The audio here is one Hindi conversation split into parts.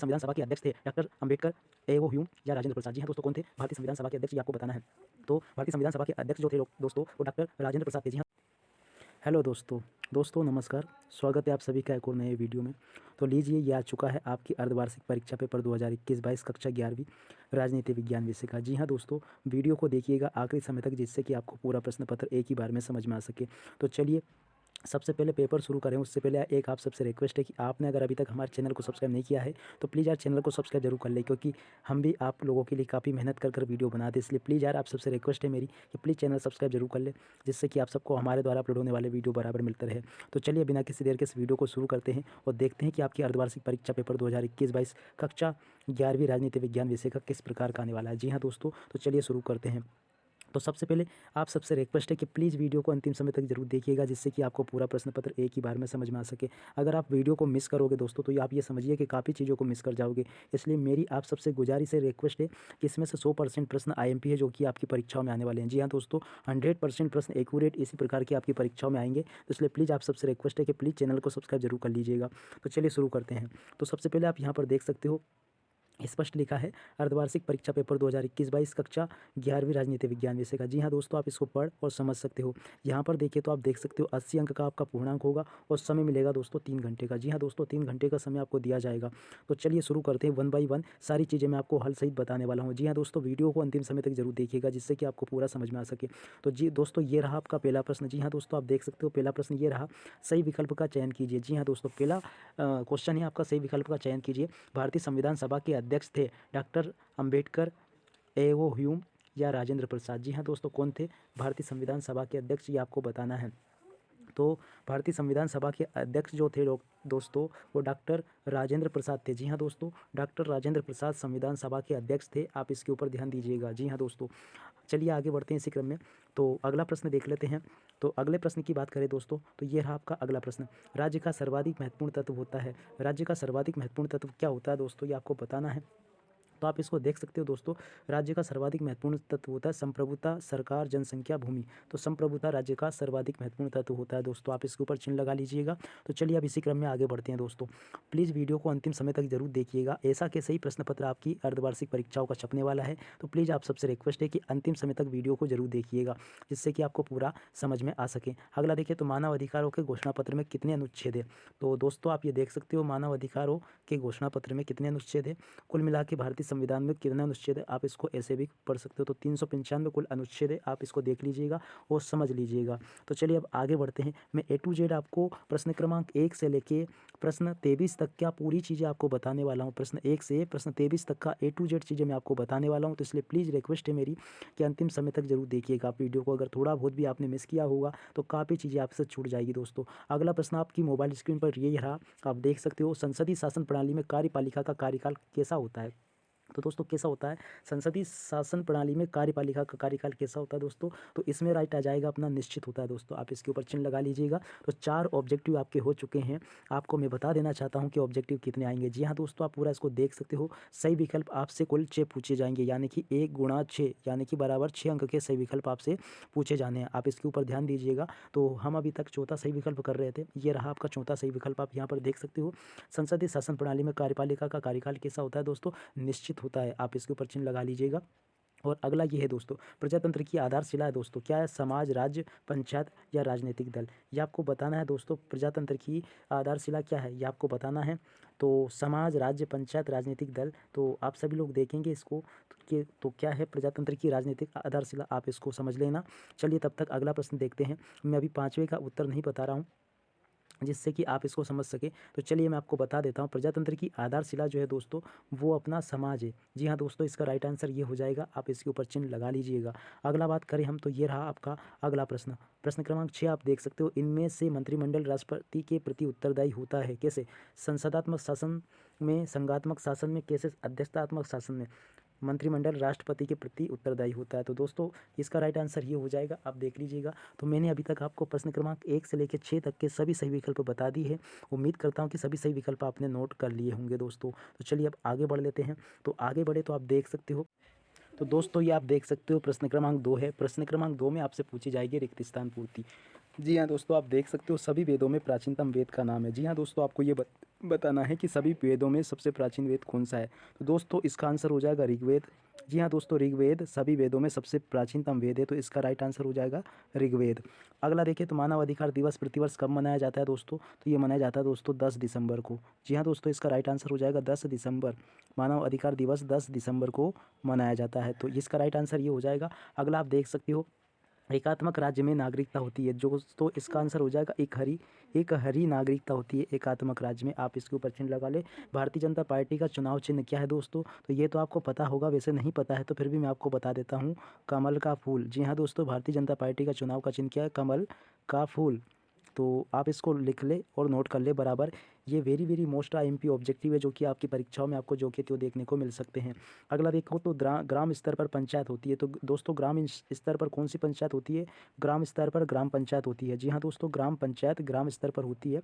संविधान सभा के अध्यक्ष थे डॉक्टर अंबेडकर, एओ ह्यूम या राजेंद्र प्रसाद। जी हाँ दोस्तों, कौन थे भारतीय संविधान सभा के अध्यक्ष, ये आपको बताना है। तो भारतीय संविधान सभा के अध्यक्ष जो थे दोस्तों वो डॉक्टर राजेंद्र प्रसाद थे। जी हाँ। हेलो दोस्तों नमस्कार, स्वागत है आप सभी का एक और नए वीडियो में। तो लीजिए, ये आ चुका है आपकी अर्धवार्षिक परीक्षा पेपर 2021-22 कक्षा 11वीं राजनीति विज्ञान विषय का। जी हाँ दोस्तों, वीडियो को देखिएगा आखिरी समय तक, जिससे कि आपको पूरा प्रश्न पत्र एक ही बार में समझ में आ सके। तो चलिए सबसे पहले पेपर शुरू करें उससे पहले एक आप सबसे रिक्वेस्ट है कि आपने अगर अभी तक हमारे चैनल को सब्सक्राइब नहीं किया है तो प्लीज़ यार चैनल को सब्सक्राइब जरूर कर ले, क्योंकि हम भी आप लोगों के लिए काफ़ी मेहनत कर वीडियो बनाते हैं। इसलिए प्लीज़ यार आप सबसे रिक्वेस्ट है मेरी कि प्लीज़ चैनल सब्सक्राइब जरूर कर ले, जिससे कि आप सबको हमारे द्वारा अपलोड होने वाले वीडियो बराबर मिलते रहे। तो चलिए बिना किसी देर के इस वीडियो को शुरू करते हैं और देखते हैं कि आपकी अर्धवार्षिक परीक्षा पेपर 2021-22 कक्षा 11वीं राजनीति विज्ञान विषय का किस प्रकार का आने वाला है। जी हाँ दोस्तों, तो चलिए शुरू करते हैं। तो सबसे पहले आप सबसे रिक्वेस्ट है कि प्लीज़ वीडियो को अंतिम समय तक जरूर देखिएगा, जिससे कि आपको पूरा प्रश्न पत्र एक ही बार में समझ में आ सके। अगर आप वीडियो को मिस करोगे दोस्तों तो आप ये समझिए कि काफ़ी चीज़ों को मिस कर जाओगे। इसलिए मेरी आप सबसे गुजारिश है, रिक्वेस्ट है कि इसमें से 100% प्रश्न IMP है, जो कि आपकी परीक्षाओं में आने वाले हैं। जी हाँ दोस्तों, 100% प्रश्न एक्यूरेट इसी प्रकार की आपकी परीक्षाओं में आएंगे। तो इसलिए प्लीज़ आप सबसे रिक्वेस्ट है कि प्लीज़ चैनल को सब्सक्राइब जरूर कर लीजिएगा। तो चलिए शुरू करते हैं। तो सबसे पहले आप यहाँ पर देख सकते हो, स्पष्ट लिखा है अर्धवार्षिक परीक्षा पेपर 2021-22 कक्षा 11वीं राजनीति विज्ञान विषय का। जी हाँ दोस्तों, आप इसको पढ़ और समझ सकते हो। यहाँ पर देखिए तो आप देख सकते हो 80 अंक का आपका पूर्णांक होगा और समय मिलेगा दोस्तों 3 घंटे का। जी हाँ दोस्तों, 3 घंटे का समय आपको दिया जाएगा। तो चलिए शुरू करते हैं, 1 बाई 1 सारी चीज़ें मैं आपको हल सहित बताने वाला हूँ। जी हाँ दोस्तों, वीडियो को अंतिम समय तक जरूर देखिएगा, जिससे कि आपको पूरा समझ में आ सके। तो जी दोस्तों, ये रहा आपका पहला प्रश्न। जी हाँ दोस्तों, आप देख सकते हो पहला प्रश्न ये रहा, सही विकल्प का चयन कीजिए। जी हाँ दोस्तों, पहला क्वेश्चन है आपका, सही विकल्प का चयन कीजिए। भारतीय संविधान सभा के अध्यक्ष थे डॉक्टर अंबेडकर, एओ ह्यूम या राजेंद्र प्रसाद। जी हाँ दोस्तों, कौन थे भारतीय संविधान सभा के अध्यक्ष, ये आपको बताना है। तो भारतीय संविधान सभा के अध्यक्ष जो थे दोस्तों वो डॉक्टर राजेंद्र प्रसाद थे। जी हाँ दोस्तों, डॉक्टर राजेंद्र प्रसाद संविधान सभा के अध्यक्ष थे। आप इसके ऊपर ध्यान दीजिएगा। जी हाँ दोस्तों, चलिए आगे बढ़ते हैं इसी क्रम में। तो अगला प्रश्न देख लेते हैं। तो अगले प्रश्न की बात करें दोस्तों तो ये रहा आपका अगला प्रश्न, राज्य का सर्वाधिक महत्वपूर्ण तत्व होता है। राज्य का सर्वाधिक महत्वपूर्ण तत्व क्या होता है दोस्तों, ये आपको बताना है। तो आप इसको देख सकते हो दोस्तों, राज्य का सर्वाधिक महत्वपूर्ण तत्व होता है संप्रभुता, सरकार, जनसंख्या, भूमि। तो संप्रभुता राज्य का सर्वाधिक महत्वपूर्ण तत्व होता है दोस्तों, आप इसके ऊपर चिन्ह लगा लीजिएगा। तो चलिए अब इसी क्रम में आगे बढ़ते हैं दोस्तों। प्लीज़ वीडियो को अंतिम समय तक जरूर देखिएगा, ऐसा कि सही प्रश्न पत्र आपकी अर्धवार्षिक परीक्षाओं का छपने वाला है। तो प्लीज़ आप सबसे रिक्वेस्ट है कि अंतिम समय तक वीडियो को जरूर देखिएगा, जिससे कि आपको पूरा समझ में आ सके। अगला देखिए, तो मानव अधिकारों के घोषणा पत्र में कितने अनुच्छेद है। तो दोस्तों आप ये देख सकते हो, मानव अधिकारों के घोषणा पत्र में कितने अनुच्छेद है। कुल मिला के भारतीय संविधान में कितने अनुच्छेद है, आप इसको ऐसे भी पढ़ सकते हो। तो 395 कुल अनुच्छेद है, आप इसको देख लीजिएगा और समझ लीजिएगा। तो चलिए अब आगे बढ़ते हैं। मैं A to Z आपको प्रश्न क्रमांक 1 से लेके प्रश्न 23 तक क्या पूरी चीज़ें आपको बताने वाला हूँ। प्रश्न 1 से प्रश्न 23 तक का A to Z चीज़ें मैं आपको बताने वाला हूँ। तो इसलिए प्लीज़ रिक्वेस्ट है मेरी कि अंतिम समय तक जरूर देखिएगा आप वीडियो को। अगर थोड़ा बहुत भी आपने मिस किया होगा तो काफ़ी चीज़ें आपसे छूट जाएगी दोस्तों। अगला प्रश्न आपकी मोबाइल स्क्रीन पर ये रहा, आप देख सकते हो, संसदीय शासन प्रणाली में कार्यपालिका का कार्यकाल कैसा होता है। तो दोस्तों कैसा होता है संसदीय शासन प्रणाली में कार्यपालिका का कार्यकाल कैसा होता है दोस्तों। तो इसमें राइट आ जाएगा अपना निश्चित होता है दोस्तों, आप इसके ऊपर चिन्ह लगा लीजिएगा। तो 4 ऑब्जेक्टिव आपके हो चुके हैं। आपको मैं बता देना चाहता हूं कि ऑब्जेक्टिव कितने आएंगे। जी हाँ दोस्तों, आप पूरा इसको देख सकते हो। सही विकल्प आपसे कुल 6 पूछे जाएंगे, यानी कि 1 गुणा 6 यानी कि बराबर 6 अंक के सही विकल्प आपसे पूछे जाने हैं। आप इसके ऊपर ध्यान दीजिएगा। तो हम अभी तक चौथा सही विकल्प कर रहे थे, ये रहा आपका चौथा सही विकल्प, आप यहाँ पर देख सकते हो। संसदीय शासन प्रणाली में कार्यपालिका का कार्यकाल कैसा होता है दोस्तों, निश्चित होता है। आप इसके ऊपर चिन्ह लगा लीजिएगा। और अगला ये है दोस्तों, प्रजातंत्र की आधारशिला है दोस्तों, क्या है, समाज, राज्य, पंचायत या राजनीतिक दल। ये आपको बताना है दोस्तों, प्रजातंत्र की आधारशिला क्या है ये आपको बताना है। तो समाज, राज्य, पंचायत, राजनीतिक दल। तो आप सभी लोग देखेंगे इसको कि तो क्या है प्रजातंत्र की राजनीतिक आधारशिला, आप इसको समझ लेना। चलिए तब तक अगला प्रश्न देखते हैं। मैं अभी 5वें का उत्तर नहीं बता रहा हूँ, जिससे कि आप इसको समझ सके। तो चलिए मैं आपको बता देता हूँ, प्रजातंत्र की आधारशिला जो है दोस्तों वो अपना समाज है। जी हाँ दोस्तों, इसका राइट आंसर ये हो जाएगा, आप इसके ऊपर चिन्ह लगा लीजिएगा। अगला बात करें हम तो ये रहा आपका अगला प्रश्न, प्रश्न क्रमांक 6 आप देख सकते हो, इनमें से मंत्रिमंडल राष्ट्रपति के प्रति उत्तरदायी होता है कैसे, संसदात्मक शासन में, संघात्मक शासन में, कैसे, अध्यक्षतात्मक शासन में। मंत्रिमंडल राष्ट्रपति के प्रति उत्तरदायी होता है। तो दोस्तों इसका राइट आंसर ये हो जाएगा, आप देख लीजिएगा। तो मैंने अभी तक आपको प्रश्न क्रमांक 1 से लेकर 6 तक के सभी सही विकल्प बता दी है। उम्मीद करता हूँ कि सभी सही विकल्प आपने नोट कर लिए होंगे दोस्तों। तो चलिए अब आगे बढ़ लेते हैं। तो आगे बढ़े तो आप देख सकते हो, तो दोस्तों ये आप देख सकते हो प्रश्न क्रमांक 2 है। प्रश्न क्रमांक 2 में आपसे पूछी जाएगी रिक्त स्थान पूर्ति। जी हाँ दोस्तों, आप देख सकते हो सभी वेदों में प्राचीनतम वेद का नाम है। जी हाँ दोस्तों, आपको ये बताना है कि सभी वेदों में सबसे प्राचीन वेद कौन सा है। तो दोस्तों इसका आंसर हो जाएगा ऋग्वेद। जी हाँ दोस्तों, ऋग्वेद सभी वेदों में सबसे प्राचीनतम वेद है, तो इसका राइट आंसर हो जाएगा ऋग्वेद। अगला देखिए, तो मानव अधिकार दिवस प्रतिवर्ष कब मनाया जाता है दोस्तों? तो ये मनाया जाता है दोस्तों 10 दिसंबर को। जी हाँ दोस्तों, इसका राइट आंसर हो जाएगा 10 दिसंबर। मानव अधिकार दिवस 10 दिसंबर को मनाया जाता है, तो इसका राइट आंसर ये हो जाएगा। अगला आप देख सकते हो, एकात्मक राज्य में नागरिकता होती है जो, तो इसका आंसर हो जाएगा एक हरी नागरिकता होती है एकात्मक राज्य में। आप इसके ऊपर चिन्ह लगा ले। भारतीय जनता पार्टी का चुनाव चिन्ह क्या है दोस्तों? तो ये तो आपको पता होगा, वैसे नहीं पता है तो फिर भी मैं आपको बता देता हूँ, कमल का फूल। जी हाँ दोस्तों, भारतीय जनता पार्टी का चुनाव का चिन्ह क्या है? कमल का फूल। तो आप इसको लिख ले और नोट कर ले बराबर। ये very very most IMP objective है, जो कि आपकी परीक्षाओं में आपको जो कि त्यो देखने को मिल सकते हैं। अगला देखो, तो ग्राम स्तर पर पंचायत होती है। तो दोस्तों ग्राम स्तर पर कौन सी पंचायत होती है? ग्राम स्तर पर ग्राम पंचायत होती है। जी हाँ दोस्तों, ग्राम पंचायत ग्राम स्तर पर होती है।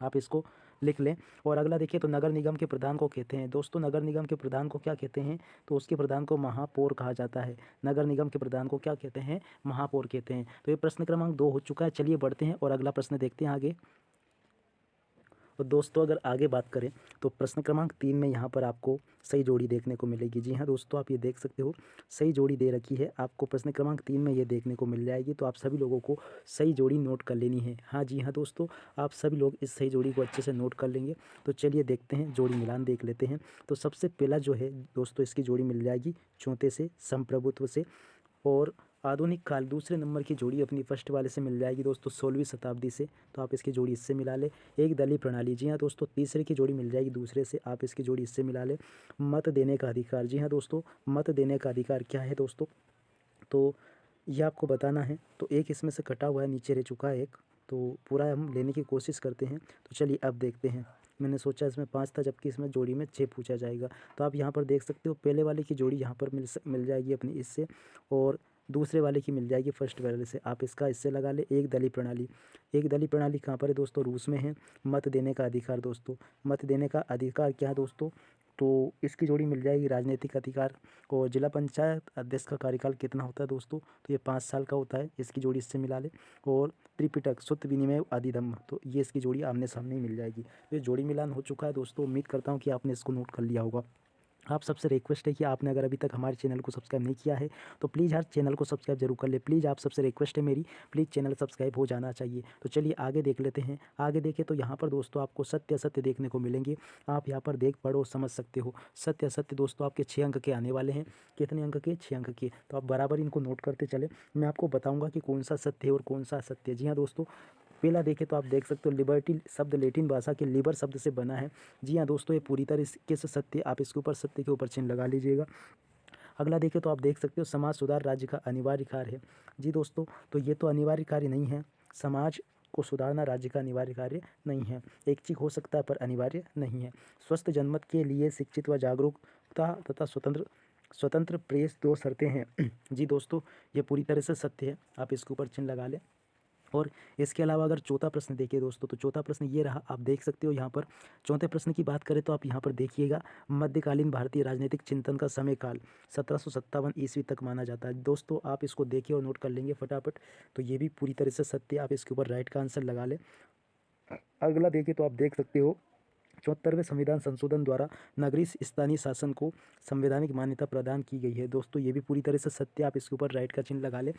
आप इसको लिख लें। और अगला देखिए, तो नगर निगम के प्रधान को कहते हैं दोस्तों, नगर निगम के प्रधान को क्या कहते हैं? तो उसके प्रधान को महापौर कहा जाता है। नगर निगम के प्रधान को क्या कहते हैं? महापौर कहते हैं। तो ये प्रश्न क्रमांक 2 हो चुका है। चलिए बढ़ते हैं और अगला प्रश्न देखते हैं आगे। और दोस्तों अगर आगे बात करें तो प्रश्न क्रमांक 3 में यहाँ पर आपको सही जोड़ी देखने को मिलेगी। जी हाँ दोस्तों, आप ये देख सकते हो सही जोड़ी दे रखी है आपको, प्रश्न क्रमांक 3 में ये देखने को मिल जाएगी। तो आप सभी लोगों को सही जोड़ी नोट कर लेनी है। हाँ जी हाँ दोस्तों, आप सभी लोग इस सही जोड़ी को अच्छे से नोट कर लेंगे। तो चलिए देखते हैं, जोड़ी मिलान देख लेते हैं। तो सबसे पहला जो है दोस्तों, इसकी जोड़ी मिल जाएगी चौथे से, संप्रभुत्व से। और आधुनिक काल दूसरे नंबर की जोड़ी अपनी फर्स्ट वाले से मिल जाएगी दोस्तों 16वीं शताब्दी से। तो आप इसकी जोड़ी इससे मिला ले। एक दलीय प्रणाली, जी हाँ दोस्तों, तीसरे की जोड़ी मिल जाएगी दूसरे से। आप इसकी जोड़ी इससे मिला ले। मत देने का अधिकार, जी हाँ दोस्तों, मत देने का अधिकार क्या है दोस्तों? तो ये आपको बताना है। तो एक इसमें से कटा हुआ है, नीचे रह चुका है एक, तो पूरा हम लेने की कोशिश करते हैं। तो चलिए अब देखते हैं। मैंने सोचा इसमें 5 था, जबकि इसमें जोड़ी में 6 पूछा जाएगा। तो आप यहाँ पर देख सकते हो, पहले वाले की जोड़ी यहाँ पर मिल जाएगी अपनी इससे, और दूसरे वाले की मिल जाएगी फर्स्ट वाले से। आप इसका इससे लगा ले। एक दलीय प्रणाली, एक दलीय प्रणाली कहाँ पर है दोस्तों? रूस में है। मत देने का अधिकार दोस्तों, मत देने का अधिकार क्या है दोस्तों? तो इसकी जोड़ी मिल जाएगी राजनीतिक अधिकार। और जिला पंचायत अध्यक्ष का कार्यकाल कितना होता है दोस्तों? तो ये 5 साल का होता है। इसकी जोड़ी इससे मिला ले। और त्रिपिटक शुद्ध विनिमय अधिधम्म, तो ये इसकी जोड़ी आमने सामने ही मिल जाएगी। तो ये जोड़ी मिलान हो चुका है दोस्तों। उम्मीद करता हूँ कि आपने इसको नोट कर लिया होगा। आप सबसे रिक्वेस्ट है कि आपने अगर अभी तक हमारे चैनल को सब्सक्राइब नहीं किया है तो प्लीज़ यार चैनल को सब्सक्राइब जरूर कर ले। प्लीज़ आप सबसे रिक्वेस्ट है मेरी, प्लीज़ चैनल सब्सक्राइब हो जाना चाहिए। तो चलिए आगे देख लेते हैं। आगे देखें तो यहाँ पर दोस्तों आपको सत्य असत्य देखने को मिलेंगे। आप यहाँ पर देख पढ़ो समझ सकते हो। सत्य असत्य दोस्तों आपके 6 अंक के आने वाले हैं। कितने अंक के? 6 अंक के। तो आप बराबर इनको नोट करते चले। मैं आपको बताऊँगा कि कौन सा सत्य है और कौन सा असत्य है। जी हाँ दोस्तों, पहला देखें तो आप देख सकते हो, लिबर्टी शब्द लैटिन भाषा के लिबर शब्द से बना है। जी हाँ दोस्तों, ये पूरी तरीके से सत्य। आप इसके ऊपर सत्य के ऊपर चिन्ह लगा लीजिएगा। अगला देखें तो आप देख सकते हो, समाज सुधार राज्य का अनिवार्य कार्य है। जी दोस्तों, तो ये तो अनिवार्य कार्य नहीं है। समाज को सुधारना राज्य का अनिवार्य कार्य नहीं है। ऐच्छिक हो सकता है पर अनिवार्य नहीं है। स्वस्थ जनमत के लिए शिक्षित व जागरूकता तथा स्वतंत्र प्रेस 2 शर्तें हैं। जी दोस्तों, ये पूरी तरह से सत्य है। आप इसके ऊपर चिन्ह लगा लें। और इसके अलावा अगर चौथा प्रश्न देखिए दोस्तों, तो चौथा प्रश्न ये रहा। आप देख सकते हो यहाँ पर चौथे प्रश्न की बात करें तो आप यहाँ पर देखिएगा, मध्यकालीन भारतीय राजनीतिक चिंतन का समय काल 1757 ईस्वी तक माना जाता है। दोस्तों आप इसको देखिए और नोट कर लेंगे फटाफट। तो ये भी पूरी तरह से सत्य। आप इसके ऊपर राइट का आंसर लगा लें। अगला देखिए तो आप देख सकते हो, 74वें संविधान संशोधन द्वारा नगरीय स्थानीय शासन को संवैधानिक मान्यता प्रदान की गई है। दोस्तों ये भी पूरी तरह से सत्य। आप इसके ऊपर राइट का चिन्ह लगा लें।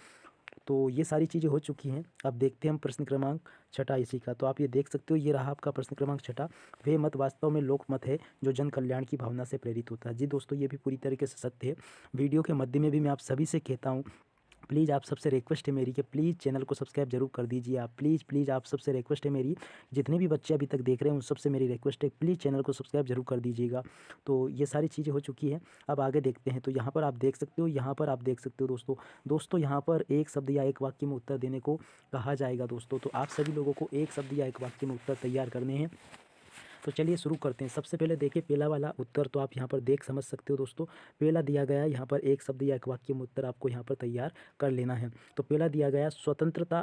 तो ये सारी चीज़ें हो चुकी हैं। अब देखते हैं हम प्रश्न क्रमांक 6 इसी का। तो आप ये देख सकते हो, ये रहा आपका प्रश्न क्रमांक 6। वे मत वास्तव में लोक मत है जो जन कल्याण की भावना से प्रेरित होता है। जी दोस्तों, ये भी पूरी तरीके से सत्य है। वीडियो के मध्य में भी मैं आप सभी से कहता हूँ, प्लीज़ आप सबसे रिक्वेस्ट है मेरी कि प्लीज़ चैनल को सब्सक्राइब जरूर कर दीजिए। आप प्लीज़ आप सबसे रिक्वेस्ट है मेरी, जितने भी बच्चे अभी तक देख रहे हैं उन सबसे मेरी रिक्वेस्ट है, प्लीज़ चैनल को सब्सक्राइब जरूर कर दीजिएगा। तो ये सारी चीज़ें हो चुकी हैं। अब आगे देखते हैं। तो यहाँ पर आप देख सकते हो, यहाँ पर आप देख सकते हो दोस्तों यहाँ पर एक शब्द या एक वाक्य में उत्तर देने को कहा जाएगा दोस्तों। तो आप सभी लोगों को एक शब्द या एक वाक्य में उत्तर तैयार करने हैं। तो चलिए शुरू करते हैं। सबसे पहले देखिए पहला वाला उत्तर तो आप यहाँ पर देख समझ सकते हो दोस्तों। पहला दिया गया है यहाँ पर एक शब्द या एक वाक्य में उत्तर आपको यहाँ पर तैयार कर लेना है। तो पहला दिया गया स्वतंत्रता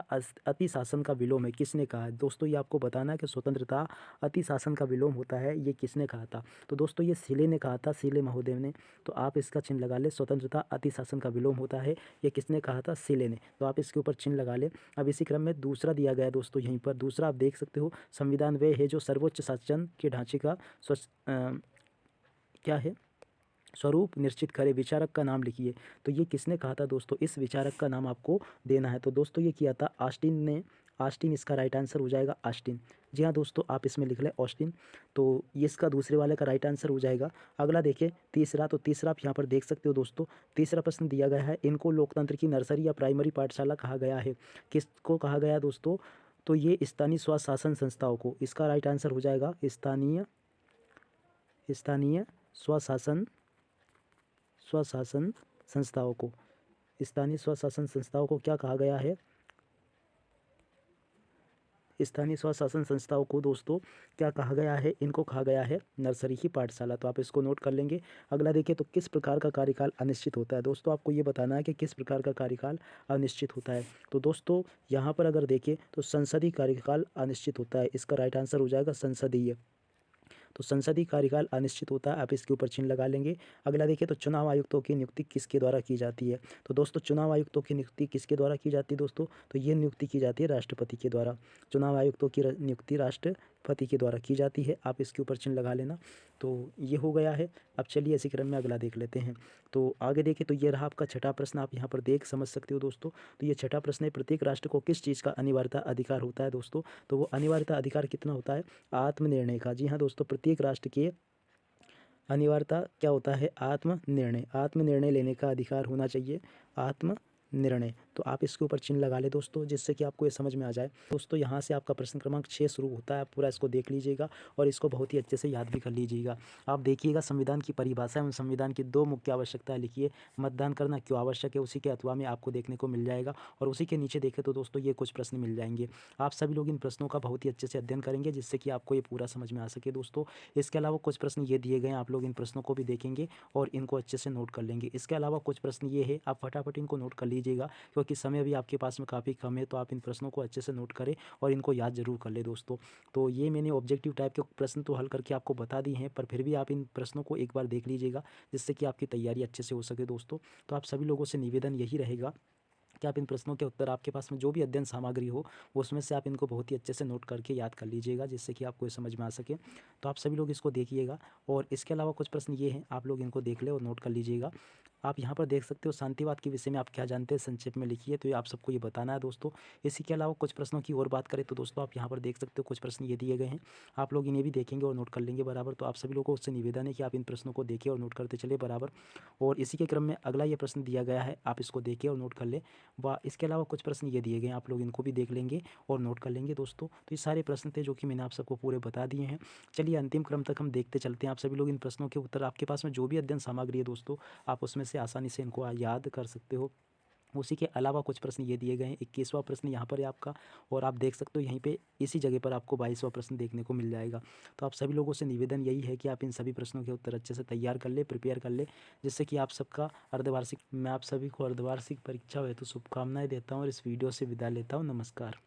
अति शासन का विलोम है, किसने कहा है दोस्तों? ये आपको बताना है कि स्वतंत्रता अति शासन का विलोम होता है, ये किसने कहा था? तो दोस्तों ये सीले ने कहा था, सीले महोदय ने। तो आप इसका चिन्ह लगा ले, स्वतंत्रता अति शासन का विलोम होता है, ये किसने कहा था? सीले ने। तो आप इसके ऊपर चिन्ह लगा ले। अब इसी क्रम में दूसरा दिया गया दोस्तों, यहीं पर दूसरा आप देख सकते हो, संविधान वह है जो सर्वोच्च शासन के ढांचे का क्या है स्वरूप निश्चित करे, विचारक का नाम लिखिए। तो ये किसने कहा था दोस्तों? इस विचारक का नाम आपको देना है। तो दोस्तों ये किया था ऑस्टिन ने। ऑस्टिन इसका राइट आंसर हो जाएगा, ऑस्टिन। जी हाँ दोस्तों, आप इसमें लिख लें ऑस्टिन। तो ये इसका दूसरे वाले का राइट आंसर हो जाएगा। अगला देखिए तीसरा, तो तीसरा आप यहाँ पर देख सकते हो दोस्तों। तीसरा प्रश्न दिया गया है, इनको लोकतंत्र की नर्सरी या प्राइमरी पाठशाला कहा गया है, किसको कहा गया है दोस्तों? तो ये स्थानीय स्वशासन संस्थाओं को। इसका राइट आंसर हो जाएगा स्थानीय स्वशासन संस्थाओं को। स्थानीय स्वशासन संस्थाओं को क्या कहा गया है? स्थानीय स्वशासन संस्थाओं को दोस्तों क्या कहा गया है? इनको कहा गया है नर्सरी की पाठशाला। तो आप इसको नोट कर लेंगे। अगला देखिए, तो किस प्रकार का कार्यकाल अनिश्चित होता है? दोस्तों आपको ये बताना है कि किस प्रकार का कार्यकाल अनिश्चित होता है। तो दोस्तों यहाँ पर अगर देखें तो संसदीय कार्यकाल अनिश्चित होता है, इसका राइट आंसर हो जाएगा संसदीय। तो संसदीय कार्यकाल अनिश्चित होता है, आप इसके ऊपर चिन्ह लगा लेंगे। अगला देखिए, तो चुनाव आयुक्तों की नियुक्ति किसके द्वारा की जाती है? तो दोस्तों चुनाव आयुक्तों की नियुक्ति किसके द्वारा की जाती है दोस्तों? तो ये नियुक्ति की जाती है राष्ट्रपति के द्वारा। चुनाव आयुक्तों की नियुक्ति राष्ट्रपति के द्वारा की जाती है, आप इसके ऊपर चिन्ह लगा लेना। तो ये हो गया है। अब चलिए इसी क्रम में अगला देख लेते हैं। तो आगे देखिए, तो ये रहा आपका छठा प्रश्न, आप यहाँ पर देख समझ सकते हो दोस्तों। तो ये छठा प्रश्न है, प्रत्येक राष्ट्र को किस चीज़ का अनिवार्यता अधिकार होता है दोस्तों? तो वो अनिवार्यता अधिकार कितना होता है? आत्मनिर्णय का। जी हाँ दोस्तों, प्रत्येक राष्ट्र के अनिवार्यता क्या होता है? आत्मनिर्णय। आत्मनिर्णय लेने का अधिकार होना चाहिए, आत्मनिर्णय। तो आप इसके ऊपर चिन्ह लगा ले दोस्तों, जिससे कि आपको ये समझ में आ जाए। दोस्तों यहाँ से आपका प्रश्न क्रमांक 6 शुरू होता है, आप पूरा इसको देख लीजिएगा और इसको बहुत ही अच्छे से याद भी कर लीजिएगा। आप देखिएगा, संविधान की परिभाषा एवं संविधान की 2 मुख्य आवश्यकताएं लिखिए। मतदान करना क्यों आवश्यक है, उसी के अथवा में आपको देखने को मिल जाएगा। और उसी के नीचे देखें तो दोस्तों ये कुछ प्रश्न मिल जाएंगे। आप सभी लोग इन प्रश्नों का बहुत ही अच्छे से अध्ययन करेंगे, जिससे कि आपको ये पूरा समझ में आ सके दोस्तों। इसके अलावा कुछ प्रश्न ये दिए गए हैं, आप लोग इन प्रश्नों को भी देखेंगे और इनको अच्छे से नोट कर लेंगे। इसके अलावा कुछ प्रश्न ये है, आप फटाफट इनको नोट कर लीजिएगा, क्योंकि समय भी आपके पास में काफ़ी कम है। तो आप इन प्रश्नों को अच्छे से नोट करें और इनको याद जरूर कर ले दोस्तों। तो ये मैंने ऑब्जेक्टिव टाइप के प्रश्न तो हल करके आपको बता दिए हैं, पर फिर भी आप इन प्रश्नों को एक बार देख लीजिएगा, जिससे कि आपकी तैयारी अच्छे से हो सके दोस्तों। तो आप सभी लोगों से निवेदन यही रहेगा कि आप इन प्रश्नों के उत्तर, आपके पास में जो भी अध्ययन सामग्री हो उसमें से आप इनको बहुत ही अच्छे से नोट करके याद कर लीजिएगा, जिससे कि आपको ये समझ में आ सके। तो आप सभी लोग इसको देखिएगा। और इसके अलावा कुछ प्रश्न ये हैं, आप लोग इनको देख ले और नोट कर लीजिएगा। आप यहाँ पर देख सकते हो, शांतिवाद के विषय में आप क्या जानते हैं संक्षेप में लिखिए। तो ये आप सबको ये बताना है दोस्तों। इसी के अलावा कुछ प्रश्नों की और बात करें तो दोस्तों आप यहाँ पर देख सकते हो, कुछ प्रश्न ये दिए गए हैं, आप लोग इन्हें भी देखेंगे और नोट कर लेंगे बराबर। तो आप सभी लोगों से निवेदन है कि आप इन प्रश्नों को देखें और नोट करते चले बराबर। और इसी के क्रम में अगला ये प्रश्न दिया गया है, आप इसको देखें और नोट कर ले। व इसके अलावा कुछ प्रश्न ये दिए गए हैं, आप लोग इनको भी देख लेंगे और नोट कर लेंगे दोस्तों। तो ये सारे प्रश्न थे जो कि मैंने आप सबको पूरे बता दिए हैं। चलिए अंतिम क्रम तक हम देखते चलते हैं। आप सभी लोग इन प्रश्नों के उत्तर, आपके पास में जो भी अध्ययन सामग्री है दोस्तों, आप उसमें से आसानी से इनको याद कर सकते हो। उसी के अलावा कुछ प्रश्न ये दिए गए हैं, 21वां प्रश्न यहाँ पर है आपका, और आप देख सकते हो यहीं पे इसी जगह पर आपको 22वां प्रश्न देखने को मिल जाएगा। तो आप सभी लोगों से निवेदन यही है कि आप इन सभी प्रश्नों के उत्तर अच्छे से तैयार कर ले, प्रिपेयर कर ले, जिससे कि आप सबका अर्धवार्षिक, मैं आप सभी को अर्धवार्षिक परीक्षा हेतु शुभकामनाएं देता हूँ और इस वीडियो से विदा लेता हूँ। नमस्कार।